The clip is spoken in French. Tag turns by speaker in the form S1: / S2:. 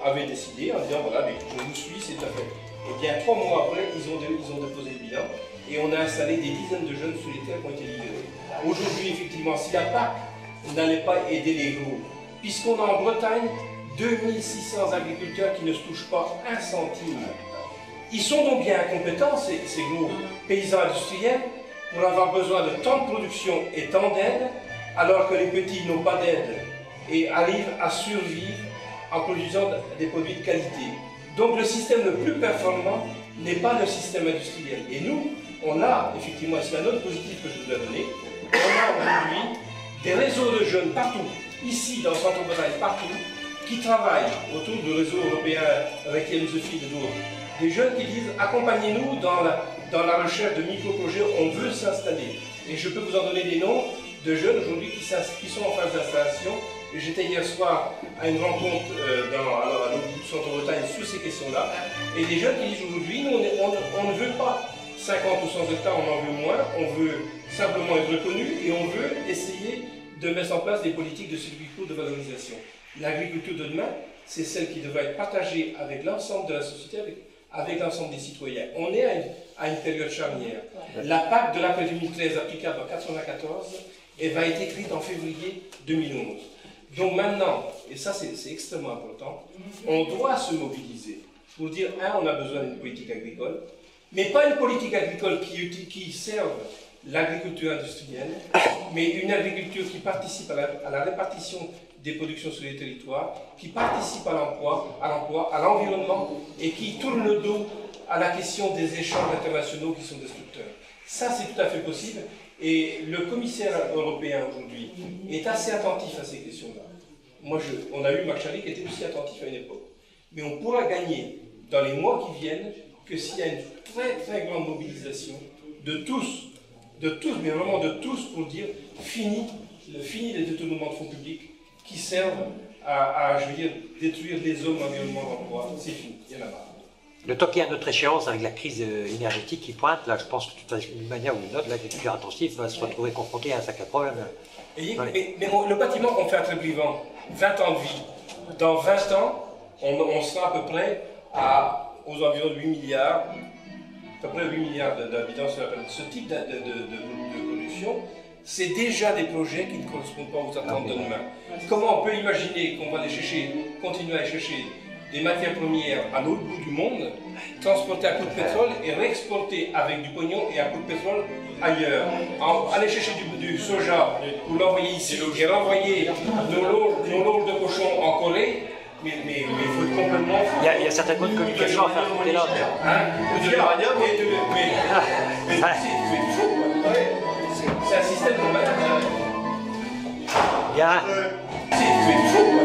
S1: avaient décidé en disant voilà, mais je vous suis, c'est tout à fait. Et bien 3 mois après, ils ont déposé le bilan et on a installé des dizaines de jeunes sur les terres qui ont été libérés. Aujourd'hui, effectivement, si la PAC n'allait pas aider les gros, puisqu'on a en Bretagne 2600 agriculteurs qui ne se touchent pas un centime. Ils sont donc bien incompétents, ces gros paysans industriels, pour avoir besoin de tant de production et tant d'aide, alors que les petits n'ont pas d'aide et arrivent à survivre en produisant des produits de qualité. Donc le système le plus performant n'est pas le système industriel. Et nous, on a, effectivement, c'est un autre positif que je vous ai donné, on a aujourd'hui des réseaux de jeunes partout, ici dans le centre-Bretagne, partout, qui travaillent autour du réseau européen Requiem the Field et d'autres. Des jeunes qui disent accompagnez-nous dans la recherche de micro-projets, on veut s'installer. Et je peux vous en donner des noms de jeunes aujourd'hui qui sont en phase d'installation. J'étais hier soir à une rencontre à l'autre bout du centre-Bretagne sur ces questions-là. Et des jeunes qui disent aujourd'hui, nous on ne veut pas 50 ou 100 hectares, on en veut moins, on veut simplement être reconnu et on veut essayer de mettre en place des politiques de circuit de valorisation. L'agriculture de demain, c'est celle qui devrait être partagée avec l'ensemble de la société, avec l'ensemble des citoyens. On est à une période charnière. La PAC de l'après 2013 applicable en 1994, elle va être écrite en février 2011. Donc maintenant, et ça c'est extrêmement important, on doit se mobiliser pour dire, on a besoin d'une politique agricole, mais pas une politique agricole qui serve l'agriculture industrielle, mais une agriculture qui participe à la répartition des productions sur les territoires, qui participe à l'emploi, à l'environnement, et qui tourne le dos à la question des échanges internationaux qui sont destructeurs. Ça, c'est tout à fait possible, et le commissaire européen aujourd'hui est assez attentif à ces questions-là. On a eu Marc Chalet qui était aussi attentif à une époque. Mais on pourra gagner dans les mois qui viennent que s'il y a une très très grande mobilisation de tous, mais vraiment de tous, pour dire fini les détournements de fonds publics qui servent je veux dire, détruire les hommes, l'environnement, l'emploi. C'est fini, il y en a marre.
S2: Le temps qu'il y a notre échéance avec la crise énergétique qui pointe, là je pense que d'une manière ou d'une autre, l'agriculture intensive va se retrouver confrontée à un sacré problème.
S1: Mais le bâtiment qu'on fait à Trébrivant, 20 ans de vie, dans 20 ans, on sera à peu près aux environs de 8 milliards, à peu près 8 milliards d'habitants sur la planète. Ce type de pollution, c'est déjà des projets qui ne correspondent pas aux attentes de demain. Comment on peut imaginer qu'on va continuer à aller chercher des matières premières à l'autre bout du monde, transporter à coup de pétrole et réexporter avec du pognon et à coup de pétrole ailleurs. Aller chercher du soja pour l'envoyer ici et renvoyer nos lots de cochons en Corée, mais il faut être complètement fou.
S2: Il y a certainement une communication à faire de côté là.
S1: C'est un système de
S2: Bien.
S1: C'est fou.